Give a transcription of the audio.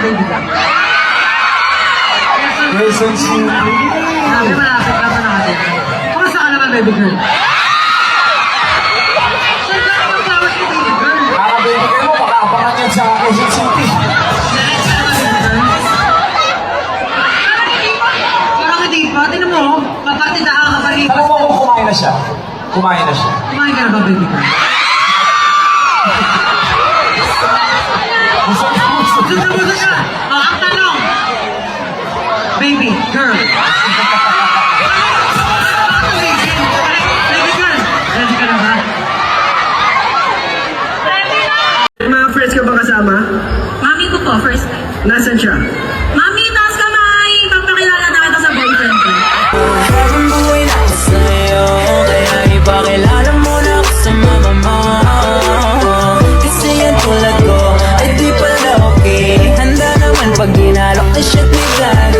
baby ka? Relationship. Sabi, malapit ka pa natin. Kamusta ka naman, baby girl? Saan ka naman tawag yung baby girl? Para baby girl mo, baka abangan yan sa Quezon City. Parang hindi pa. Tinan mo, papartidahan ka pa rin. Alam mo kung kumain na siya. Kumain na siya. Kumain ka na ba, baby girl? Gusto ka! Ang tanong! Baby girl! Baby girl! Ready ka na ba? Mga friends ka ba kasama? Mami ko po, first time. Nasaan siya? Mami, taas kamay! Papakilala na kita sa boyfriend ko. Habang buhay na ako sa'yo, kaya ipakilala mo na ako sa mama mo. Kasi yan tulad ko, ay di pala okay. Handa naman pag ginalok na siya di gago.